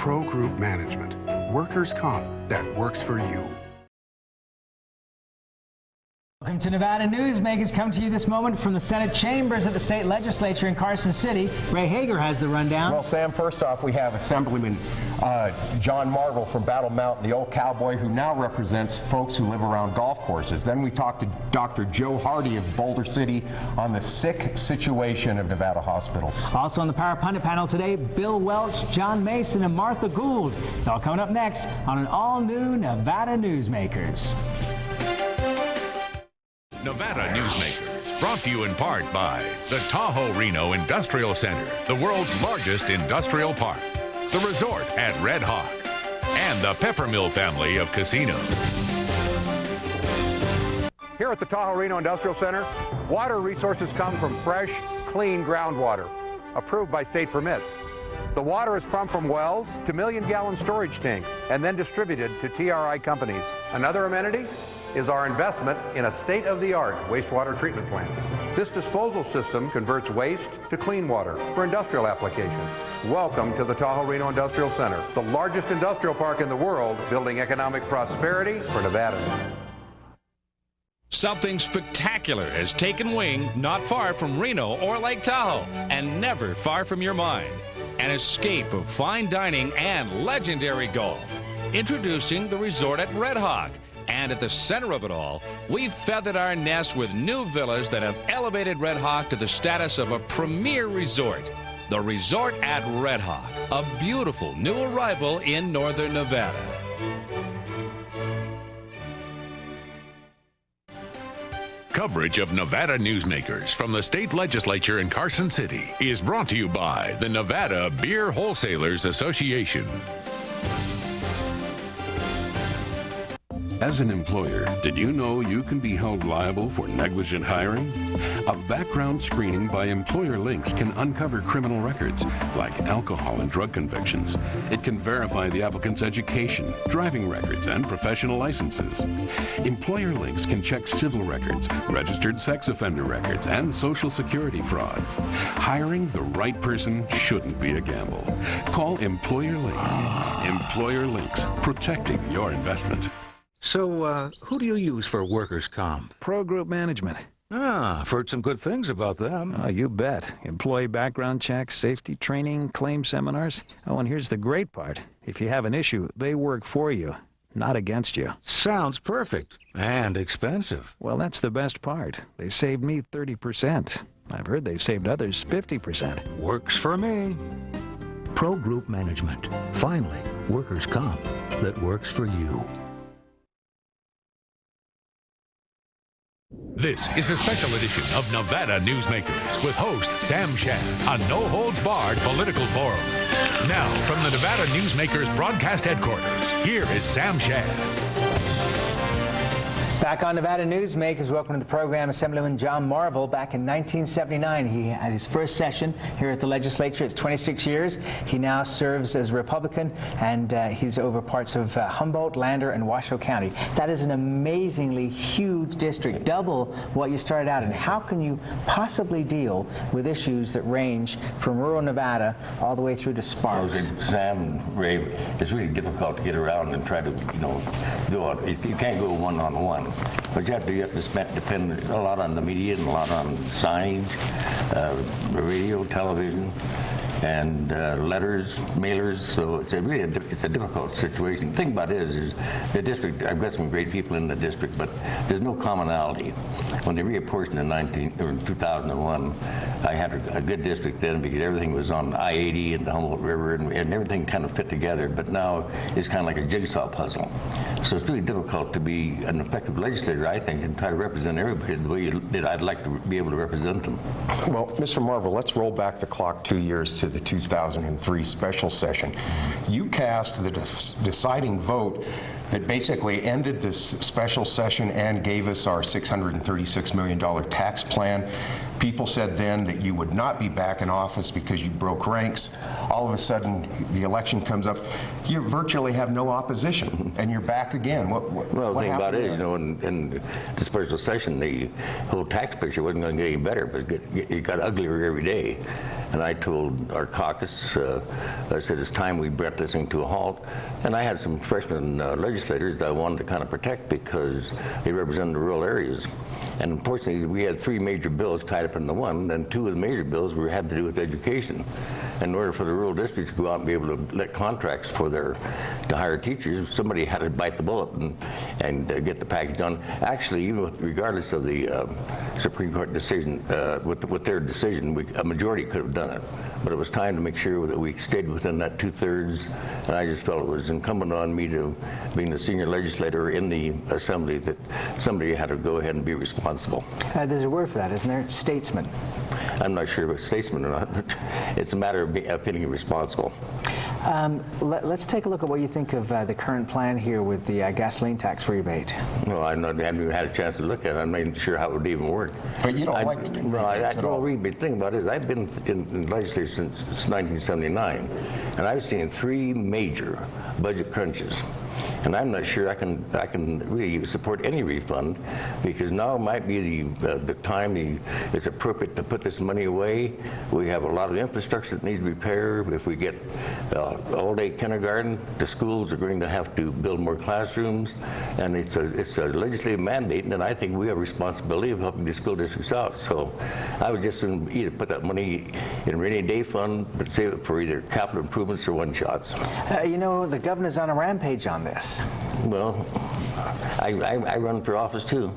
Pro Group Management. Workers' comp that works for you. Welcome to Nevada Newsmakers. Come to you this moment from the Senate chambers of the state legislature in Carson City. Ray Hagar has the rundown. Well, Sam, first off, we have Assemblyman John Marvel from Battle Mountain, the old cowboy who now represents folks who live around golf courses. Then we talked to Dr. Joe Hardy of Boulder City on the sick situation of Nevada hospitals. Also on the Power Pundit panel today, Bill Welch, John Mason, and Martha Gould. It's all coming up next on an all-new Nevada Newsmakers. Nevada Newsmakers, brought to you in part by the Tahoe Reno Industrial Center, the world's largest industrial park, the resort at Red Hawk, and the Peppermill family of casinos. Here at the Tahoe Reno Industrial Center, water resources come from fresh, clean groundwater, approved by state permits. The water is pumped from wells to million-gallon storage tanks and then distributed to TRI companies. Another amenity is our investment in a state-of-the-art wastewater treatment plant. This disposal system converts waste to clean water for industrial applications. Welcome to the Tahoe Reno Industrial Center, the largest industrial park in the world, building economic prosperity for Nevada. Something spectacular has taken wing not far from Reno or Lake Tahoe, and never far from your mind. An escape of fine dining and legendary golf. Introducing the resort at Red Hawk. And at the center of it all, we've feathered our nest with new villas that have elevated Red Hawk to the status of a premier resort. The resort at Red Hawk, a beautiful new arrival in northern Nevada. Coverage of Nevada Newsmakers from the state legislature in Carson City is brought to you by the Nevada Beer Wholesalers Association. As an employer, did you know you can be held liable for negligent hiring? A background screening by Employer Links can uncover criminal records, like alcohol and drug convictions. It can verify the applicant's education, driving records, and professional licenses. Employer Links can check civil records, registered sex offender records, and Social Security fraud. Hiring the right person shouldn't be a gamble. Call Employer Links. Employer Links, protecting your investment. So, who do you use for workers' comp? Pro Group Management. Ah, I've heard some good things about them. Oh, you bet. Employee background checks, safety training, claim seminars. Oh, and here's the great part. If you have an issue, they work for you, not against you. Sounds perfect. And expensive. Well, that's the best part. They saved me 30%. I've heard they've saved others 50%. Works for me. Pro Group Management. Finally, workers' comp that works for you. This is a special edition of Nevada Newsmakers with host Sam Shad, a no-holds-barred political forum. Now, from the Nevada Newsmakers broadcast headquarters, here is Sam Shad. Back on Nevada Newsmakers, welcome to the program. Assemblyman John Marvel, back in 1979, he had his first session here at the legislature. It's 26 years. He now serves as a Republican, and he's over parts of Humboldt, Lander, and Washoe County. That is an amazingly huge district, double what you started out in. How can you possibly deal with issues that range from rural Nevada all the way through to Sparks? Well, Sam and Ray, it's really difficult to get around and try to, go out. You can't go one-on-one. But you have to depend a lot on the media and a lot on signage, radio, television, and letters, mailers. So it's a difficult situation. The thing about it is the district. I've got some great people in the district, but there's no commonality. When they reapportioned in 2001, I had a good district then because everything was on I-80 and the Humboldt River, and everything kind of fit together. But now it's kind of like a jigsaw puzzle. So it's really difficult to be an effective legislator, I think, and try to represent everybody the way that I'd like to be able to represent them. Well, Mr. Marvel, let's roll back the clock 2 years to the 2003 special session. You cast the deciding vote that basically ended this special session and gave us our $636 million tax plan. People said then that you would not be back in office because you broke ranks. All of a sudden, the election comes up. You virtually have no opposition, and you're back again. Well, the thing about it, in the special session, the whole tax picture wasn't going to get any better, but it got uglier every day. and I told our caucus, I said it's time we brought this thing to a halt. And I had some freshman legislators that I wanted to kind of protect because they represent the rural areas. And unfortunately, we had 3 major bills tied up into one, and 2 of the major bills had to do with education. In order for the rural districts to go out and be able to let contracts to hire teachers, somebody had to bite the bullet and get the package done. Actually, even regardless of the Supreme Court decision, with their decision, a majority could have done it. But it was time to make sure that we stayed within that 2/3, and I just felt it was incumbent on me, to being the senior legislator in the Assembly, that somebody had to go ahead and be responsible. There's a word for that, isn't there? Statesman. I'm not sure if it's statesman or not, but it's a matter of feeling responsible. Let's take a look at what you think of the current plan here with the gasoline tax rebate. Well, I haven't even had a chance to look at it. I'm not even sure how it would even work. But you don't like the rebates at all. The thing about it is I've been in the legislature since 1979, and I've seen 3 major budget crunches. And I'm not sure I can really support any refund, because now might be the time it's appropriate to put this money away. We have a lot of infrastructure that needs repair. If we get all-day kindergarten, the schools are going to have to build more classrooms, and it's a legislative mandate, and I think we have a responsibility of helping the school districts out. So I would just either put that money in a rainy day fund, but save it for either capital improvements or one-shots. You know, the governor's on a rampage on this. Well, I run for office too,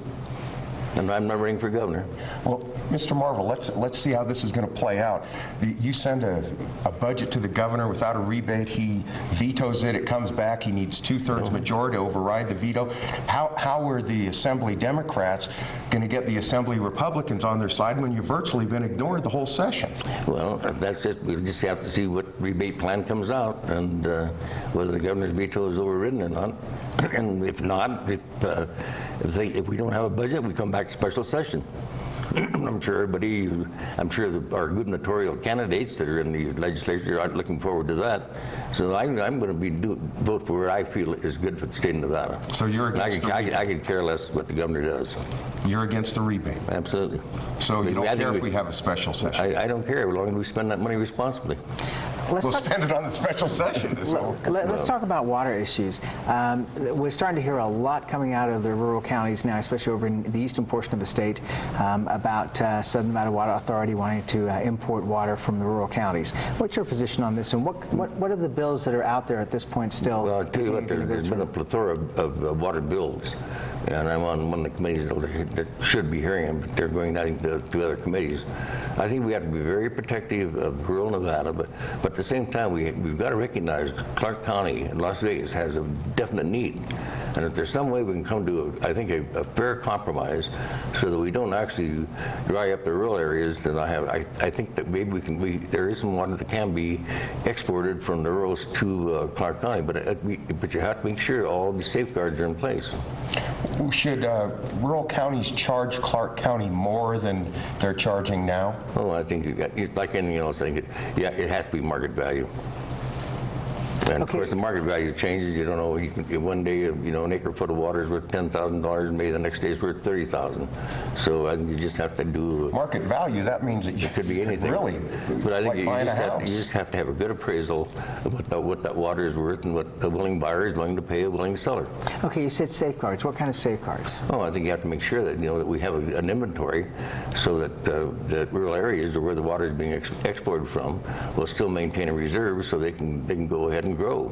and I'm not running for governor. Well, Mr. Marvel, let's see how this is going to play out. You send a budget to the governor without a rebate. He vetoes it. It comes back. He needs 2/3 majority to override the veto. How are the Assembly Democrats going to get the Assembly Republicans on their side when you've virtually been ignored the whole session? Well, that's it. We just have to see what rebate plan comes out, and whether the governor's veto is overridden or not. And if not, if we don't have a budget, we come back to special session. I'm sure our gubernatorial candidates that are in the legislature aren't looking forward to that. So I'm going to vote for what I feel is good for the state of Nevada. So you're against the rebate? I could care less what the governor does. You're against the rebate? Absolutely. So you don't care if we have a special session? I don't care, as long as we spend that money responsibly. We'll spend it on the special session. Let's talk about water issues. We're starting to hear a lot coming out of the rural counties now, especially over in the eastern portion of the state, about Southern Nevada Water Authority wanting to import water from the rural counties. What's your position on this, and what are the bills that are out there at this point still? Well, I'll tell you what, there's been a plethora of water bills, and I'm on one of the committees that should be hearing them, but they're going, I think, to other committees. I think we have to be very protective of rural Nevada, but at the same time, we've got to recognize Clark County and Las Vegas has a definite need. And if there's some way we can come to, a fair compromise so that we don't actually dry up the rural areas, then I think that maybe there is some water that can be exported from the rurals to Clark County, but you have to make sure all these safeguards are in place. Should rural counties charge Clark County more than they're charging now? Oh, I think like anything else, it has to be market value. And of course, the market value changes. You don't know. You can, one day, an acre foot of water is worth $10,000. Maybe the next day it's worth $30,000. So I think you just have to do market value. That means that you could be anything. Really, but I think you just have to have a good appraisal of what that water is worth and what a willing buyer is willing to pay a willing seller. Okay, you said safeguards. What kind of safeguards? Oh, I think you have to make sure that that we have an inventory, so that rural areas or where the water is being exported from will still maintain a reserve, so they can go ahead and grow.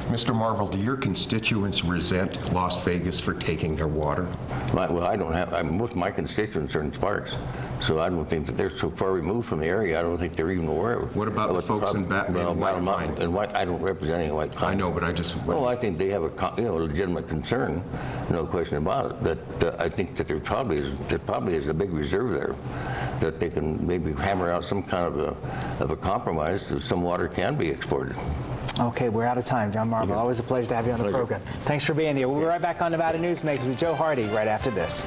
Mr. Marvel, do your constituents resent Las Vegas for taking their water? Well, I don't have. Most of my constituents are in Sparks, so I don't think that they're so far removed from the area. I don't think they're even aware of it. What about the folks in White Pine? I don't represent any White Pine. I know, but I just. Well, I think they have a legitimate concern, no question about it. But I think that there probably is a big reserve there, that they can maybe hammer out some kind of a compromise so some water can be exported. Okay, we're out of time. John Marvel, always a pleasure to have you on the program. Thanks for being here. We'll be right back on Nevada Newsmakers with Joe Hardy right after this.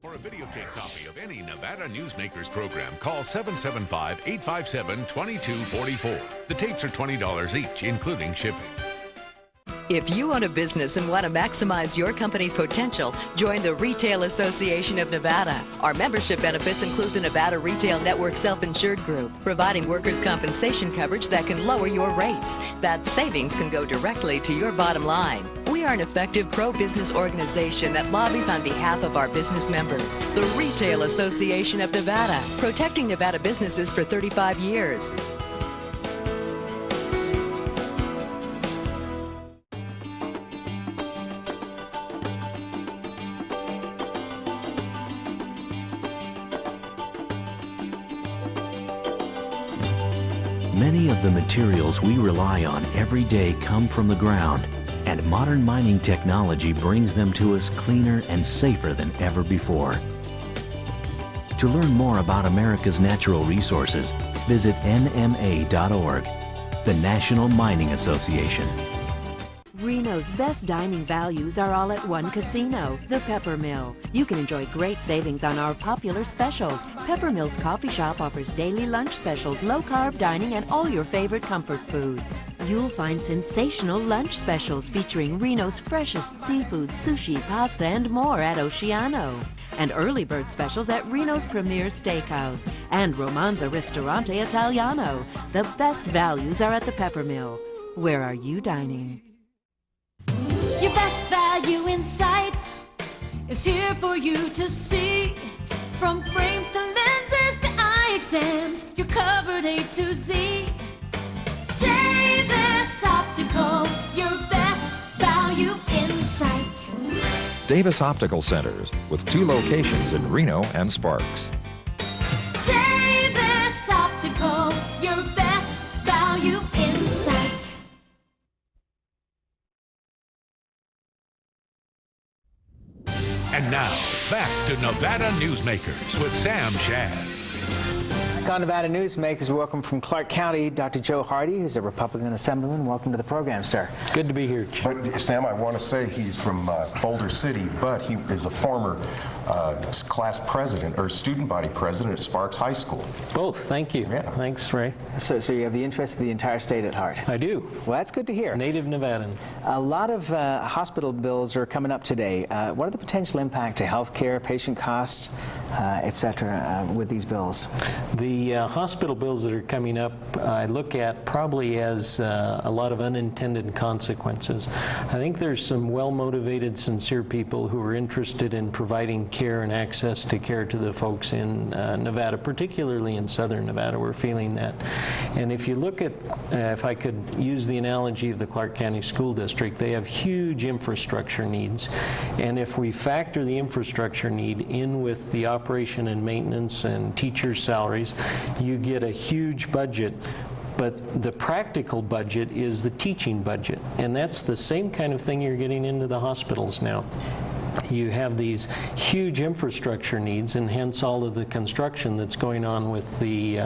For a videotape copy of any Nevada Newsmakers program, call 775-857-2244. The tapes are $20 each, including shipping. If you own a business and want to maximize your company's potential, join the Retail Association of Nevada. Our membership benefits include the Nevada Retail Network Self-Insured Group, providing workers' compensation coverage that can lower your rates. That savings can go directly to your bottom line. We are an effective pro-business organization that lobbies on behalf of our business members. The Retail Association of Nevada, protecting Nevada businesses for 35 years. Many of the materials we rely on every day come from the ground, and modern mining technology brings them to us cleaner and safer than ever before. To learn more about America's natural resources, visit nma.org, the National Mining Association. Reno's best dining values are all at one casino, the Pepper Mill. You can enjoy great savings on our popular specials. Pepper Mill's coffee shop offers daily lunch specials, low-carb dining, and all your favorite comfort foods. You'll find sensational lunch specials featuring Reno's freshest seafood, sushi, pasta, and more at Oceano. And early bird specials at Reno's Premier Steakhouse and Romanza Ristorante Italiano. The best values are at the Pepper Mill. Where are you dining? Your best value in sight is here for you to see. From frames to lenses to eye exams, you're covered A to Z. Davis Optical, your best value in sight. Davis Optical Centers, with 2 locations in Reno and Sparks. Davis Optical, your best value in sight. And now, back to Nevada Newsmakers with Sam Shad. On Nevada Newsmakers, welcome from Clark County, Dr. Joe Hardy, who's a Republican Assemblyman. Welcome to the program, sir. It's good to be here. But, Sam, I want to say he's from Boulder City, but he is a former class president or student body president at Sparks High School. Both, thank you. Yeah. Thanks, Ray. So you have the interest of the entire state at heart. I do. Well, that's good to hear. Native Nevadan. A lot of hospital bills are coming up today. What are the potential impact to health care, patient costs, et cetera, with these bills? The hospital bills that are coming up, I look at probably as a lot of unintended consequences. I think there's some well-motivated, sincere people who are interested in providing care and access to care to the folks in Nevada, particularly in southern Nevada. We're feeling that. And if you look at, if I could use the analogy of the Clark County School District, they have huge infrastructure needs. And if we factor the infrastructure need in with the operation and maintenance and teachers' salaries, you get a huge budget. But the practical budget is the teaching budget. And that's the same kind of thing you're getting into the hospitals now. You have these huge infrastructure needs, and hence all of the construction that's going on with the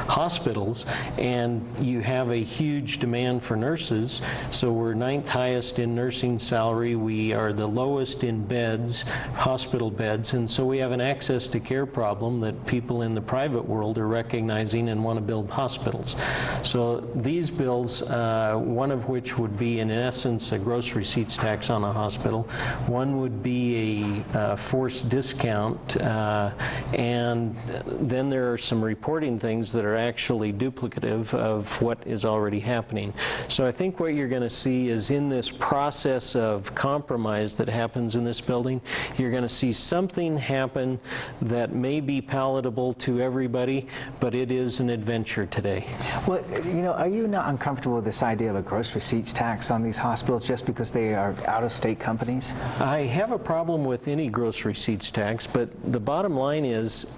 hospitals, and you have a huge demand for nurses. So we're 9th highest in nursing salary. We are the lowest in beds, hospital beds, and so we have an access to care problem that people in the private world are recognizing and want to build hospitals. So these bills, one of which would be in essence a gross receipts tax on a hospital, one would be a forced discount, and then there are some reporting things that are actually duplicative of what is already happening. So I think what you're going to see is in this process of compromise that happens in this building, you're going to see something happen that may be palatable to everybody, but it is an adventure today. Well, you know, are you not uncomfortable with this idea of a gross receipts tax on these hospitals just because they are out-of-state companies? I have a problem with any gross receipts tax, but the bottom line is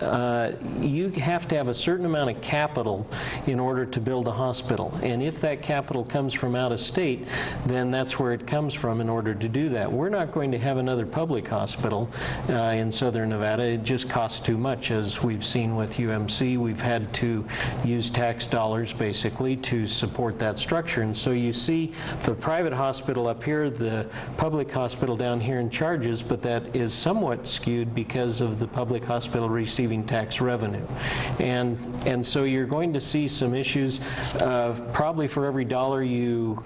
you have to have a certain amount of capital in order to build a hospital. And if that capital comes from out of state, then that's where it comes from in order to do that. We're not going to have another public hospital in southern Nevada. It just costs too much. As we've seen with UMC, we've had to use tax dollars basically to support that structure. And so you see the private hospital up here, the public hospital down here in charges, but that is somewhat skewed because of the public hospital receiving tax revenue. And so you're going to see some issues of probably for every dollar you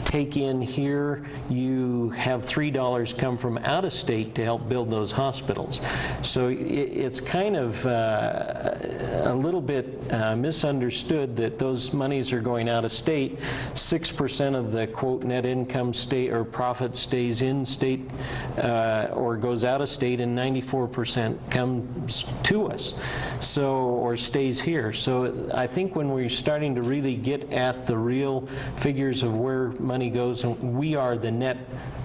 take in here, you have $3 come from out of state to help build those hospitals. So it's kind of a little bit misunderstood that those monies are going out of state. 6% of the quote net income state or profit stays in state or goes out of state, and 94% comes to us, so, or stays here. So I think when we're starting to really get at the real figures of where money goes, and we are the net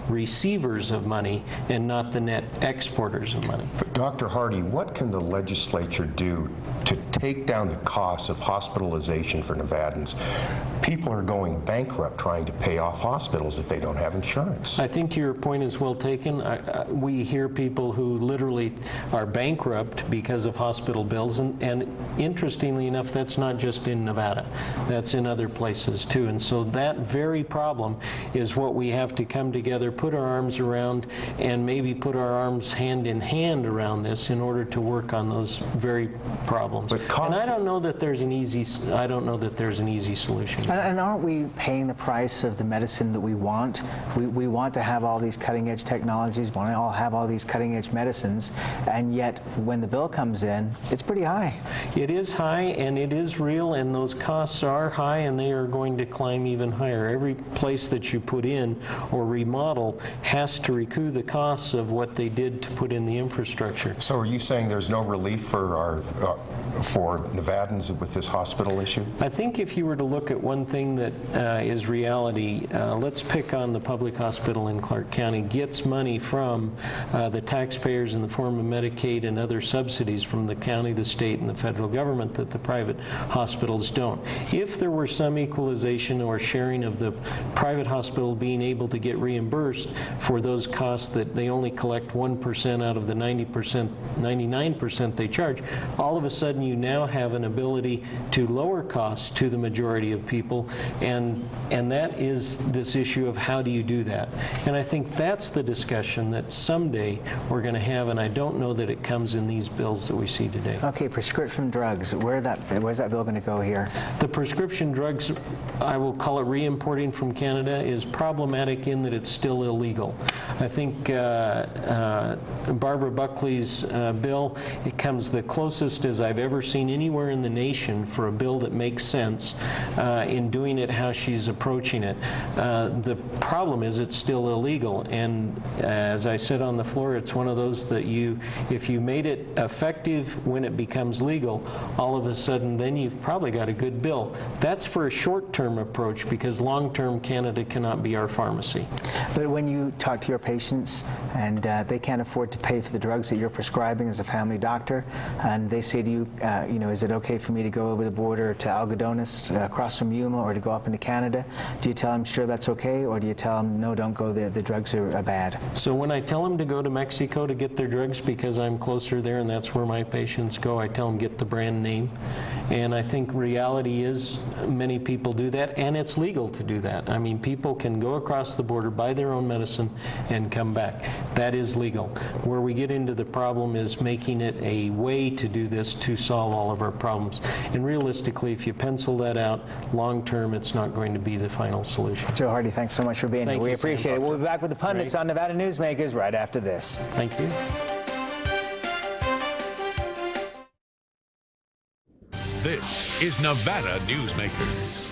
receivers of money and not the net exporters of money. But Dr. Hardy, what can the legislature do to take down the costs of hospitalization for Nevadans? People are going bankrupt trying to pay off hospitals if they don't have insurance. I think your point is well taken. We hear people who literally are bankrupt because of hospital bills, and interestingly enough, that's not just in Nevada. That's in other places too. And so that very problem is what we have to come together, put our arms around, and maybe put our arms hand in hand around this in order to work on those very problems. And I don't know that there's an easy solution. And aren't we paying the price of the medicine that we want? We want to have all these cutting-edge technologies, want to all have all these cutting-edge medicines, and yet when the bill comes in, it's pretty high. It is high, and it is real, and those costs are high, and they are going to climb even higher. Every place that you put in or remodel has to recoup the costs of what they did to put in the infrastructure. So are you saying there's no relief for for Nevadans with this hospital issue? I think if you were to look at one thing that is reality, let's pick on the public hospital in Clark County, gets money from the taxpayers in the form of Medicaid and other subsidies from the county, the state, and the federal government that the private hospitals don't. If there were some equalization or sharing of the private hospital being able to get reimbursed for those costs that they only collect 1% out of the 99% they charge, all of a sudden you now have an ability to lower costs to the majority of people, and that is this issue of how do you do that. And I think that's the discussion that someday we're going to have, and I don't know that it comes in these bills that we see today. Okay, prescription drugs, where's that bill going to go here? The prescription drugs, I will call it re-importing from Canada, is problematic in that it's still illegal. I think Barbara Buckley's bill, it comes the closest as I've ever seen anywhere in the nation for a bill that makes sense in doing it how she's approaching it. The problem is it's still illegal, and as I said on the floor, it's one of those that if you made it effective when it becomes legal, all of a sudden then you've probably got a good bill. That's for a short-term approach, because long-term Canada cannot be our pharmacy. But when you talk to your patients and they can't afford to pay for the drugs that you're prescribing as a family doctor, and they say to you, is it okay for me to go over the border to Algodones across from Yuma, or to go up into Canada? Do you tell them, sure, that's okay, or do you tell them, no, don't go there, the drugs are bad? So when I tell them to go to Mexico to get their drugs because I'm closer there and that's where my patients go, I tell them get the brand name. And I think reality is many people do that, and it's legal to do that. I mean, people can go across the border, buy their own medicine, and come back. That is legal. Where we get into the problem is making it a way to do this to solve all of our problems. And realistically, if you pencil that out, long term, it's not going to be the final solution. Joe Hardy, thanks so much for being here. We appreciate it. We'll be back with the Pundits on Nevada Newsmakers right after this. Thank you. This is Nevada Newsmakers.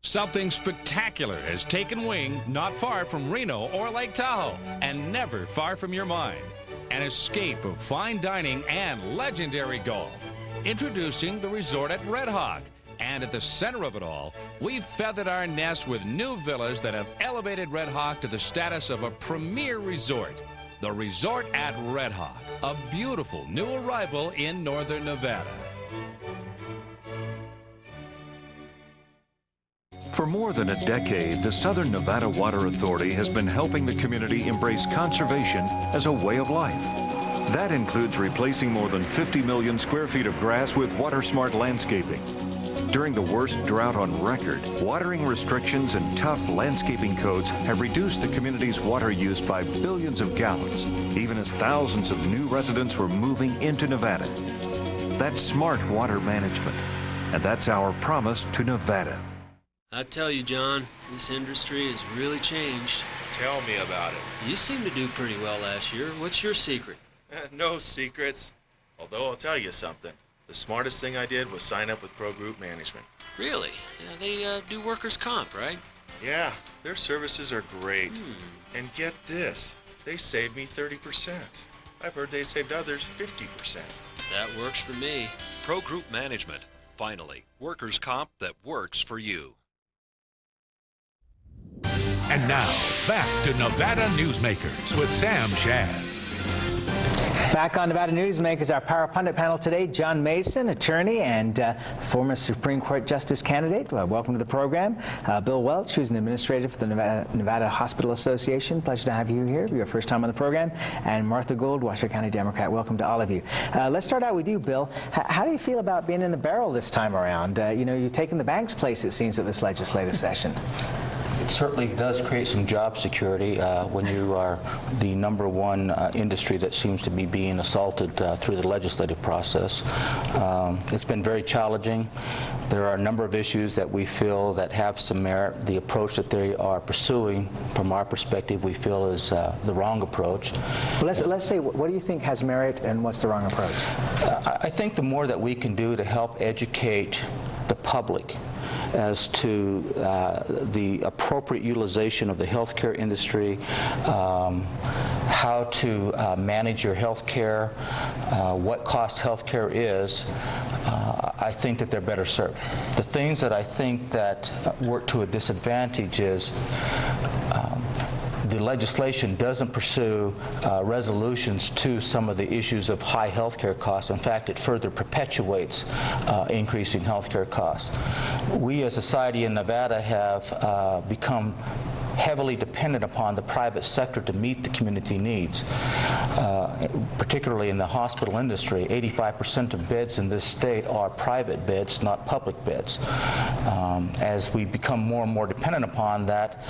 Something spectacular has taken wing not far from Reno or Lake Tahoe, and never far from your mind. An escape of fine dining and legendary golf. Introducing the resort at Red Hawk. And at the center of it all, we've feathered our nest with new villas that have elevated Red Hawk to the status of a premier resort. The Resort at Red Hawk, a beautiful new arrival in northern Nevada. For more than a decade, the Southern Nevada Water Authority has been helping the community embrace conservation as a way of life. That includes replacing more than 50 million square feet of grass with water-smart landscaping, During the worst drought on record, watering restrictions and tough landscaping codes have reduced the community's water use by billions of gallons, even as thousands of new residents were moving into Nevada. That's smart water management, and that's our promise to Nevada. I tell you, John, this industry has really changed. Tell me about it. You seem to do pretty well last year. What's your secret? No secrets. Although I'll tell you something. The smartest thing I did was sign up with Pro Group Management. Really? Yeah, they do workers' comp, right? Yeah, their services are great. And get this, they saved me 30%. I've heard they saved others 50%. That works for me. Pro Group Management. Finally, workers' comp that works for you. And now, back to Nevada Newsmakers with Sam Shad. Back on Nevada Newsmakers, our Power Pundit panel today, John Mason, attorney and former Supreme Court Justice candidate. Welcome to the program. Bill Welch, who's an administrator for the Nevada Hospital Association. Pleasure to have you here. Your first time on the program. And Martha Gould, Washoe County Democrat. Welcome to all of you. Let's start out with you, Bill. How do you feel about being in the barrel this time around? You've taken the bank's place, it seems, at this legislative session. It certainly does create some job security when you are the #1 industry that seems to be being assaulted through the legislative process. It's been very challenging. There are a number of issues that we feel that have some merit. The approach that they are pursuing, from our perspective, we feel is the wrong approach. Well, let's say, what do you think has merit and what's the wrong approach? I think the more that we can do to help educate the public as to the appropriate utilization of the healthcare industry, how to manage your healthcare, what cost healthcare is, I think that they're better served. The things that I think that work to a disadvantage is the legislation doesn't pursue resolutions to some of the issues of high healthcare costs. In fact, it further perpetuates increasing healthcare costs. We as a society in Nevada have become heavily dependent upon the private sector to meet the community needs, particularly in the hospital industry. 85% of beds in this state are private beds, not public beds. As we become more and more dependent upon that,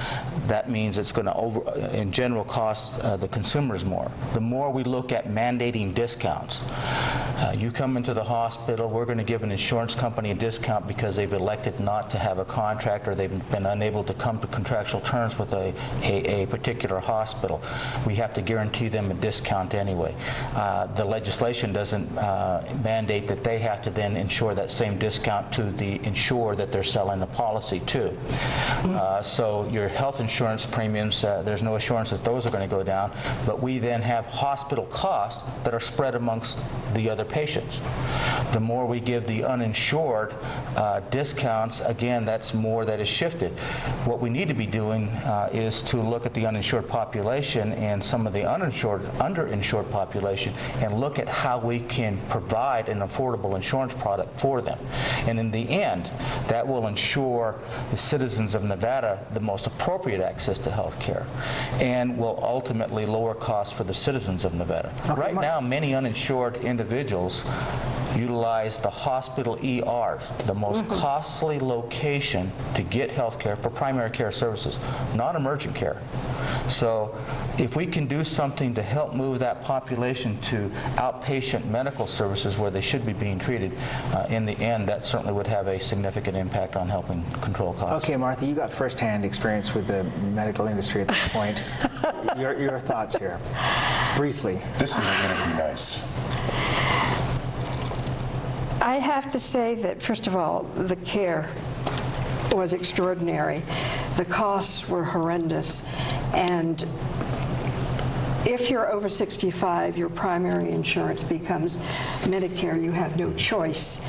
that means it's going to, in general, cost the consumers more. The more we look at mandating discounts, you come into the hospital, we're going to give an insurance company a discount because they've elected not to have a contract or they've been unable to come to contractual terms with a particular hospital. We have to guarantee them a discount anyway. The legislation doesn't mandate that they have to then insure that same discount to the insurer that they're selling the policy to. So your health insurance premiums, there's no assurance that those are going to go down, but we then have hospital costs that are spread amongst the other patients. The more we give the uninsured discounts, again, that's more that is shifted. What we need to be doing is to look at the uninsured population and some of the underinsured population and look at how we can provide an affordable insurance product for them. And in the end, that will ensure the citizens of Nevada the most appropriate access to health care and will ultimately lower costs for the citizens of Nevada. Okay, right now, many uninsured individuals utilize the hospital ERs, the most costly location to get health care for primary care services, not emergent care. So if we can do something to help move that population to outpatient medical services where they should be being treated, in the end, that certainly would have a significant impact on helping control costs. Okay, Martha, you got first-hand experience with the medical industry at this point. Your thoughts here, briefly. This isn't going to be nice. I have to say that, first of all, the care was extraordinary. The costs were horrendous. And if you're over 65, your primary insurance becomes Medicare. You have no choice.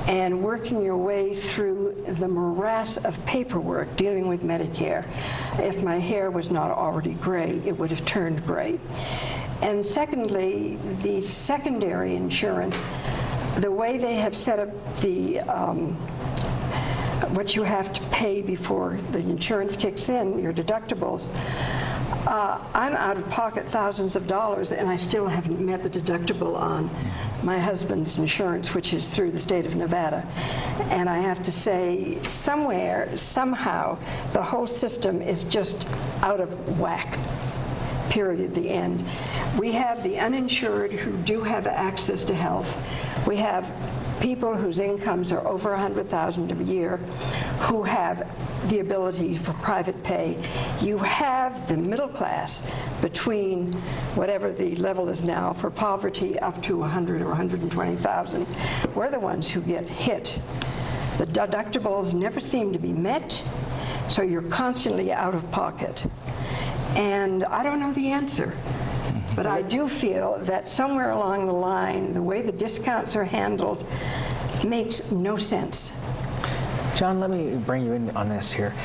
And working your way through the morass of paperwork dealing with Medicare, if my hair was not already gray, it would have turned gray. And secondly, the secondary insurance, the way they have set up the what you have to pay before the insurance kicks in, your deductibles, I'm out of pocket thousands of dollars, and I still haven't met the deductible on my husband's insurance, which is through the state of Nevada. And I have to say, somewhere, somehow, the whole system is just out of whack. Period, the end. We have the uninsured who do have access to health. We have people whose incomes are over $100,000 a year who have the ability for private pay. You have the middle class between whatever the level is now for poverty up to 100 or 120,000. We're the ones who get hit. The deductibles never seem to be met, so you're constantly out of pocket. And I don't know the answer, but I do feel that somewhere along the line, the way the discounts are handled makes no sense. John, let me bring you in on this here.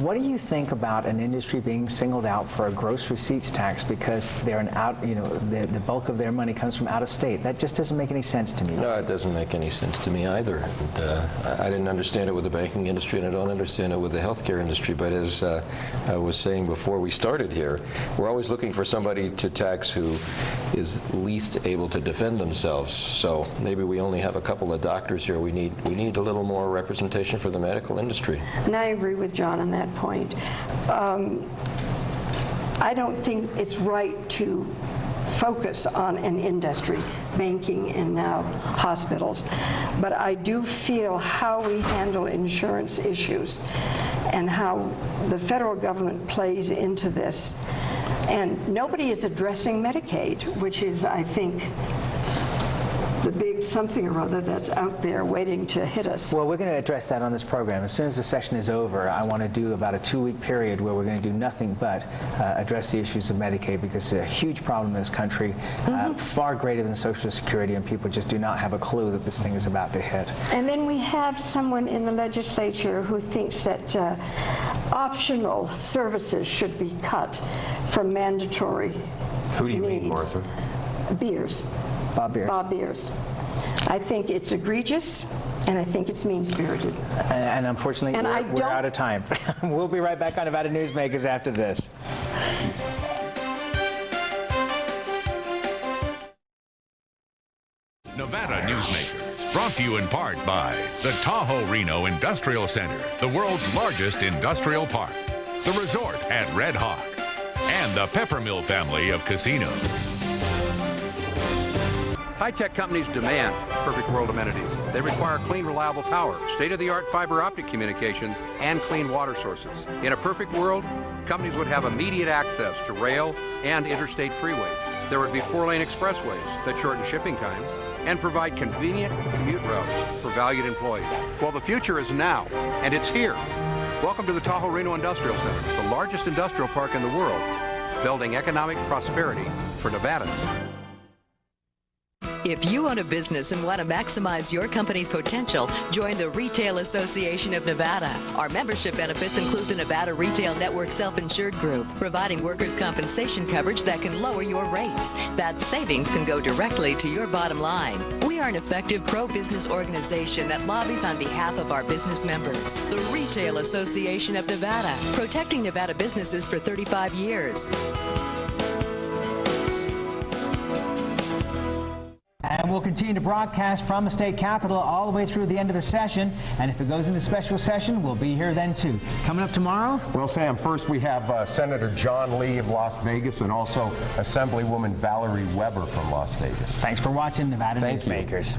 What do you think about an industry being singled out for a gross receipts tax because they're the bulk of their money comes from out of state? That just doesn't make any sense to me. No, it doesn't make any sense to me either. And, I didn't understand it with the banking industry, and I don't understand it with the healthcare industry. But as I was saying before we started here, we're always looking for somebody to tax who is least able to defend themselves. So maybe we only have a couple of doctors here. We need a little more representation for the medical industry. And I agree with John on that point. I don't think it's right to focus on an industry, banking and now hospitals, but I do feel how we handle insurance issues and how the federal government plays into this. And nobody is addressing Medicaid, which is, I think, the big something or other that's out there waiting to hit us. Well, we're going to address that on this program. As soon as the session is over, I want to do about a 2-week period where we're going to do nothing but address the issues of Medicaid, because it's a huge problem in this country, far greater than Social Security, and people just do not have a clue that this thing is about to hit. And then we have someone in the legislature who thinks that optional services should be cut from mandatory Who do you needs. mean, Martha? Beers. Bob Beers. Bob Beers. I think it's egregious, and I think it's mean-spirited. And unfortunately, we're out of time. We'll be right back on Nevada Newsmakers after this. Nevada Newsmakers, brought to you in part by the Tahoe Reno Industrial Center, the world's largest industrial park, the resort at Red Hawk, and the Peppermill family of casinos. High-tech companies demand perfect world amenities. They require clean, reliable power, state-of-the-art fiber optic communications, and clean water sources. In a perfect world, companies would have immediate access to rail and interstate freeways. There would be 4-lane expressways that shorten shipping times and provide convenient commute routes for valued employees. Well, the future is now, and it's here. Welcome to the Tahoe Reno Industrial Center, the largest industrial park in the world, building economic prosperity for Nevadans. If you own a business and want to maximize your company's potential, join the Retail Association of Nevada. Our membership benefits include the Nevada Retail Network Self-Insured Group, providing workers' compensation coverage that can lower your rates. That savings can go directly to your bottom line. We are an effective pro-business organization that lobbies on behalf of our business members. The Retail Association of Nevada, protecting Nevada businesses for 35 years. And we'll continue to broadcast from the state capitol all the way through the end of the session. And if it goes into special session, we'll be here then too. Coming up tomorrow? Well, Sam, first we have Senator John Lee of Las Vegas and also Assemblywoman Valerie Weber from Las Vegas. Thanks for watching Nevada Newsmakers.